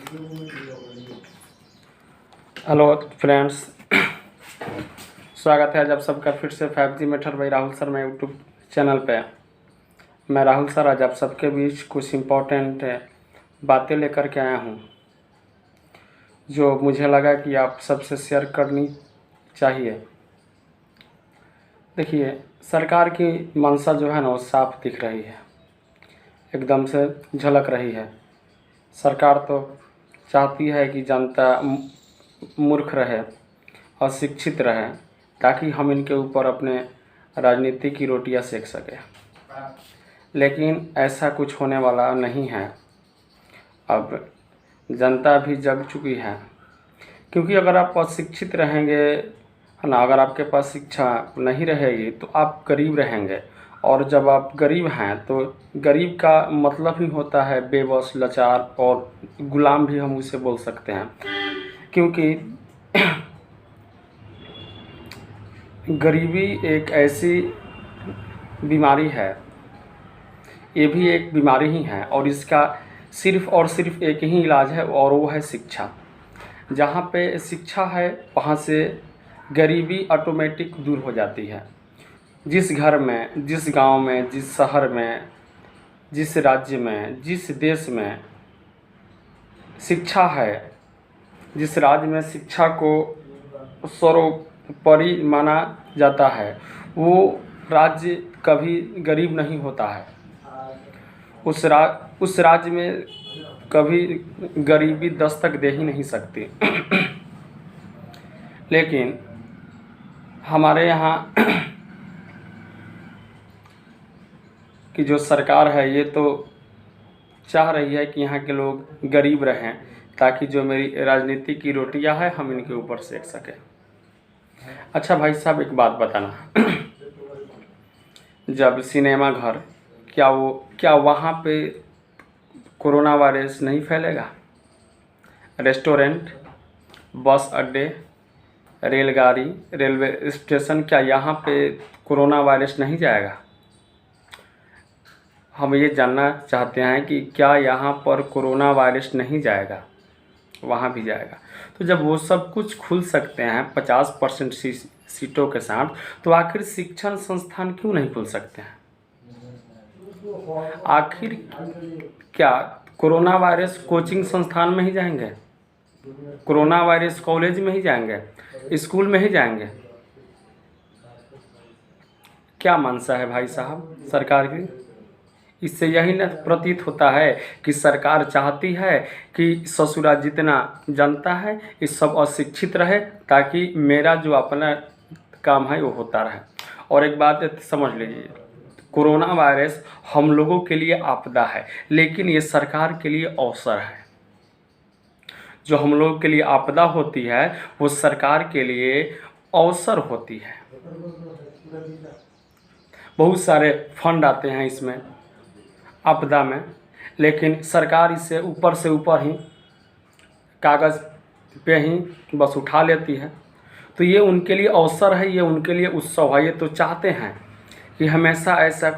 Hello friends, स्वागत है आज आप सबका फिर से 5G मेथड भाई राहुल सर मैं यूट्यूब चैनल पे। मैं राहुल सर आज आप सबके बीच कुछ इम्पोर्टेंट बातें लेकर के आया हूँ जो मुझे लगा कि आप सबसे शेयर करनी चाहिए। देखिए, सरकार की मंशा जो है ना वो साफ दिख रही है, एकदम से झलक रही है। सरकार तो चाहती है कि जनता मूर्ख रहे, अशिक्षित रहे, ताकि हम इनके ऊपर अपने राजनीति की रोटियां सेक सकें। लेकिन ऐसा कुछ होने वाला नहीं है। अब जनता भी जग चुकी है, क्योंकि अगर आप अशिक्षित रहेंगे है ना, अगर आपके पास शिक्षा नहीं रहेगी तो आप गरीब रहेंगे, और जब आप गरीब हैं तो गरीब का मतलब ही होता है बेबस, लाचार और गुलाम भी हम उसे बोल सकते हैं। क्योंकि गरीबी एक ऐसी बीमारी है, ये भी एक बीमारी ही है, और इसका सिर्फ़ और सिर्फ एक ही इलाज है और वो है शिक्षा। जहाँ पे शिक्षा है वहाँ से गरीबी ऑटोमेटिक दूर हो जाती है। जिस घर में, जिस गांव में, जिस शहर में, जिस राज्य में, जिस देश में शिक्षा है, जिस राज्य में शिक्षा को सर्वोपरि माना जाता है, वो राज्य कभी गरीब नहीं होता है। उस राज्य में कभी गरीबी दस्तक दे ही नहीं सकती। लेकिन हमारे यहाँ की जो सरकार है ये तो चाह रही है कि यहाँ के लोग गरीब रहें, ताकि जो मेरी राजनीति की रोटियां है हम इनके ऊपर सेक सकें। अच्छा भाई साहब, एक बात बताना, जब सिनेमा घर, क्या वहाँ पे कोरोना वायरस नहीं फैलेगा? रेस्टोरेंट, बस अड्डे, रेलगाड़ी, रेलवे स्टेशन, क्या यहाँ पे कोरोना वायरस नहीं जाएगा? हम ये जानना चाहते हैं कि क्या यहाँ पर कोरोना वायरस नहीं जाएगा? वहाँ भी जाएगा। तो जब वो सब कुछ खुल सकते हैं 50% सीटों के साथ, तो आखिर शिक्षण संस्थान क्यों नहीं खुल सकते हैं? आखिर क्या कोरोना वायरस कोचिंग संस्थान में ही जाएंगे? कोरोना वायरस कॉलेज में ही जाएंगे? स्कूल में ही जाएंगे? क्या मंशा है भाई साहब सरकार की? इससे यही न प्रतीत होता है कि सरकार चाहती है कि ससुरा जितना जनता है ये सब अशिक्षित रहे, ताकि मेरा जो अपना काम है वो होता रहे। और एक बात समझ लीजिए, कोरोना वायरस हम लोगों के लिए आपदा है, लेकिन ये सरकार के लिए अवसर है। जो हम लोगों के लिए आपदा होती है वो सरकार के लिए अवसर होती है। बहुत सारे फंड आते हैं इसमें आपदा में, लेकिन सरकार इसे ऊपर से ऊपर ही कागज़ पे ही बस उठा लेती है। तो ये उनके लिए अवसर है, ये उनके लिए उत्सव है। ये तो चाहते हैं कि हमेशा ऐसा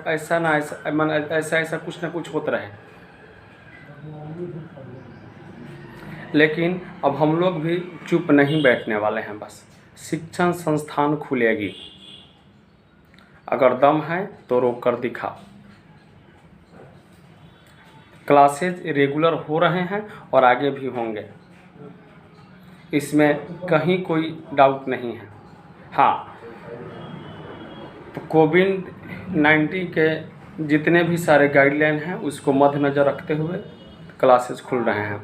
कुछ ना कुछ होता रहे। लेकिन अब हम लोग भी चुप नहीं बैठने वाले हैं। बस शिक्षण संस्थान खुलेगी, अगर दम है तो रोक कर दिखाओ। क्लासेज रेगुलर हो रहे हैं और आगे भी होंगे, इसमें कहीं कोई डाउट नहीं है। हाँ, तो कोविड-19 के जितने भी सारे गाइडलाइन हैं उसको मद्देनज़र रखते हुए क्लासेस खुल रहे हैं।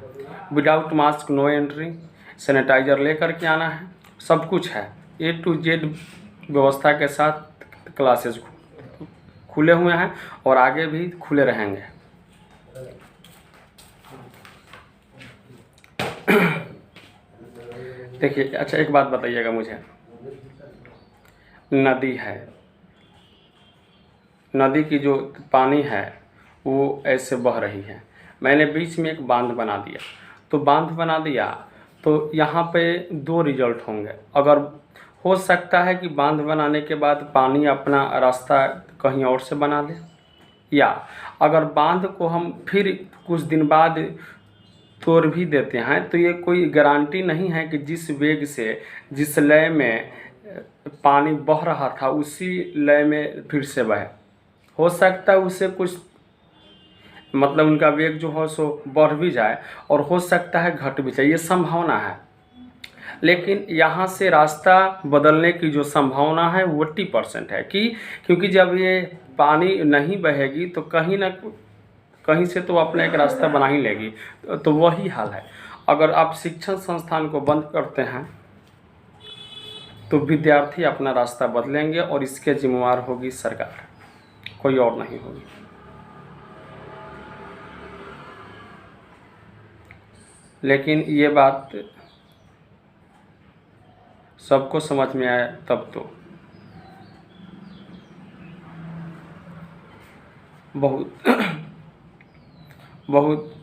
Without mask no entry, sanitiser लेकर के आना है, सब कुछ है। A to Z व्यवस्था के साथ क्लासेस खुले हुए हैं और आगे भी खुले रहेंगे। देखिए, अच्छा एक बात बताइएगा मुझे, नदी है, नदी की जो पानी है वो ऐसे बह रही है। मैंने बीच में एक बांध बना दिया, तो बांध बना दिया तो यहाँ पे दो रिजल्ट होंगे। अगर हो सकता है कि बांध बनाने के बाद पानी अपना रास्ता कहीं और से बना ले, या अगर बांध को हम फिर कुछ दिन बाद तोड़ भी देते हैं, तो ये कोई गारंटी नहीं है कि जिस वेग से, जिस लय में पानी बह रहा था उसी लय में फिर से बहे। हो सकता है उससे कुछ मतलब उनका वेग जो हो सो बढ़ भी जाए और हो सकता है घट भी जाए, ये संभावना है। लेकिन यहाँ से रास्ता बदलने की जो संभावना है वो 80% है कि क्योंकि जब ये पानी नहीं बहेगी तो कहीं ना कहीं से तो अपना एक रास्ता बना ही लेगी। तो वही हाल है, अगर आप शिक्षण संस्थान को बंद करते हैं तो विद्यार्थी अपना रास्ता बदलेंगे और इसके जिम्मेवार होगी सरकार, कोई और नहीं होगी। लेकिन ये बात सबको समझ में आए तब तो बहुत बहुत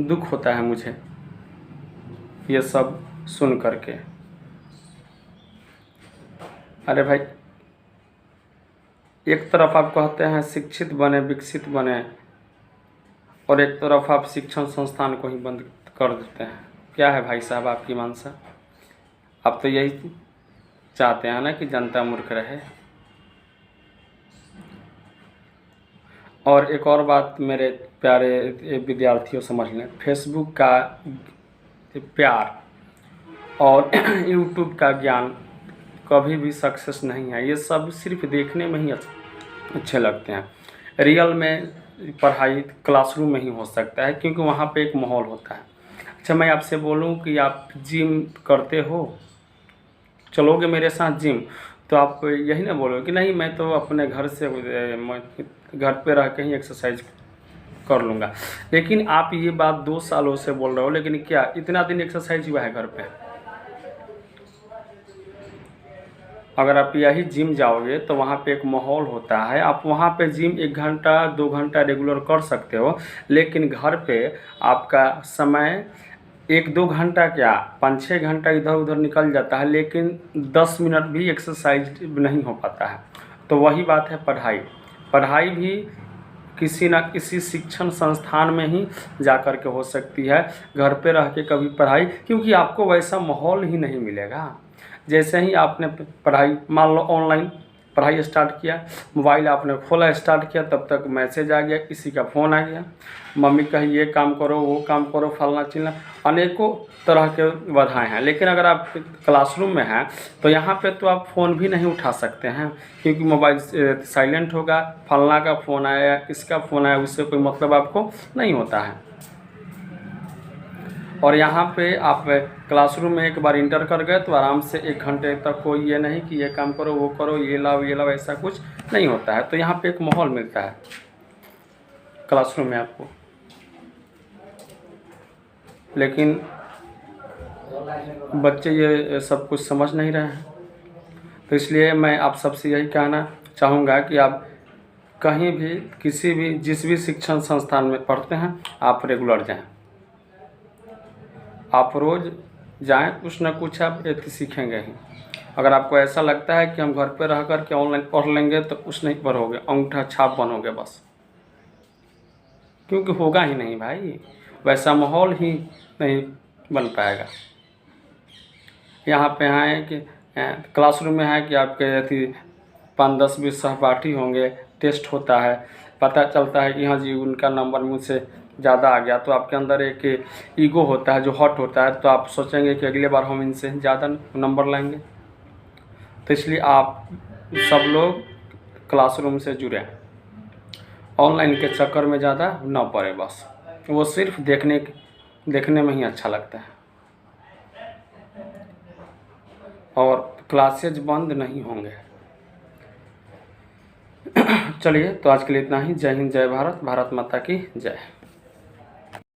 दुख होता है मुझे ये सब सुन करके। अरे भाई, एक तरफ आप कहते हैं शिक्षित बने, विकसित बने, और एक तरफ आप शिक्षण संस्थान को ही बंद कर देते हैं। क्या है भाई साहब आपकी मानसा? आप तो यही चाहते हैं ना कि जनता मूर्ख रहे। और एक और बात मेरे प्यारे विद्यार्थियों समझ लें, फेसबुक का प्यार और यूट्यूब का ज्ञान कभी भी सक्सेस नहीं है। ये सब सिर्फ देखने में ही अच्छे लगते हैं। रियल में पढ़ाई क्लासरूम में ही हो सकता है क्योंकि वहाँ पे एक माहौल होता है। अच्छा, मैं आपसे बोलूँ कि आप जिम करते हो, चलोगे मेरे साथ जिम, तो आप यही ना बोलोगे कि नहीं मैं तो अपने घर से घर पे रह के ही एक्सरसाइज कर लूँगा। लेकिन आप ये बात 2 सालों से बोल रहे हो, लेकिन क्या इतना दिन एक्सरसाइज हुआ है घर पे? अगर आप यही जिम जाओगे तो वहाँ पे एक माहौल होता है, आप वहाँ पे जिम 1 घंटा 2 घंटा रेगुलर कर सकते हो। लेकिन घर पे आपका समय 1-2 घंटा क्या 5-6 घंटा इधर उधर निकल जाता है, लेकिन 10 मिनट भी एक्सरसाइज नहीं हो पाता है। तो वही बात है पढ़ाई भी किसी न किसी शिक्षण संस्थान में ही जा कर के हो सकती है। घर पे रह के कभी पढ़ाई, क्योंकि आपको वैसा माहौल ही नहीं मिलेगा। जैसे ही आपने पढ़ाई, मान लो ऑनलाइन पढ़ाई स्टार्ट किया, मोबाइल आपने खोला स्टार्ट किया, तब तक मैसेज आ गया, किसी का फ़ोन आ गया, मम्मी कही ये काम करो वो काम करो फलना चिलना, अनेकों तरह के बाधाएं हैं। लेकिन अगर आप क्लासरूम में हैं तो यहाँ पे तो आप फ़ोन भी नहीं उठा सकते हैं क्योंकि मोबाइल साइलेंट होगा, फलना का फ़ोन आया, किसका फ़ोन आया, उससे कोई मतलब आपको नहीं होता है। और यहाँ पे आप क्लासरूम में एक बार इंटर कर गए तो आराम से 1 घंटे तक कोई ये नहीं कि ये काम करो वो करो, ये लाओ, ऐसा कुछ नहीं होता है। तो यहाँ पे एक माहौल मिलता है क्लासरूम में आपको। लेकिन बच्चे ये सब कुछ समझ नहीं रहे हैं। तो इसलिए मैं आप सबसे यही कहना चाहूँगा कि आप कहीं भी किसी भी जिस भी शिक्षण संस्थान में पढ़ते हैं आप रेगुलर जाएं, आप रोज़ जाएं, कुछ ना कुछ आप सीखेंगे ही। अगर आपको ऐसा लगता है कि हम घर पर रह कर के ऑनलाइन पढ़ लेंगे तो कुछ नहीं पढ़ोगे, अंगूठा छाप बनोगे बस, क्योंकि होगा ही नहीं भाई, वैसा माहौल ही नहीं बन पाएगा। यहाँ पे हैं कि क्लासरूम में है कि आपके 5-10-20 सहपाठी होंगे, टेस्ट होता है, पता चलता है कि हाँ जी उनका नंबर मुझसे ज़्यादा आ गया, तो आपके अंदर एक ईगो होता है जो हॉट होता है, तो आप सोचेंगे कि अगले बार हम इनसे ज़्यादा नंबर लाएंगे। तो इसलिए आप सब लोग क्लासरूम से जुड़ें, ऑनलाइन के चक्कर में ज़्यादा न पड़े, बस वो सिर्फ देखने में ही अच्छा लगता है और क्लासेज बंद नहीं होंगे। चलिए, तो आज के लिए इतना ही। जय हिंद, जय भारत, भारत माता की जय।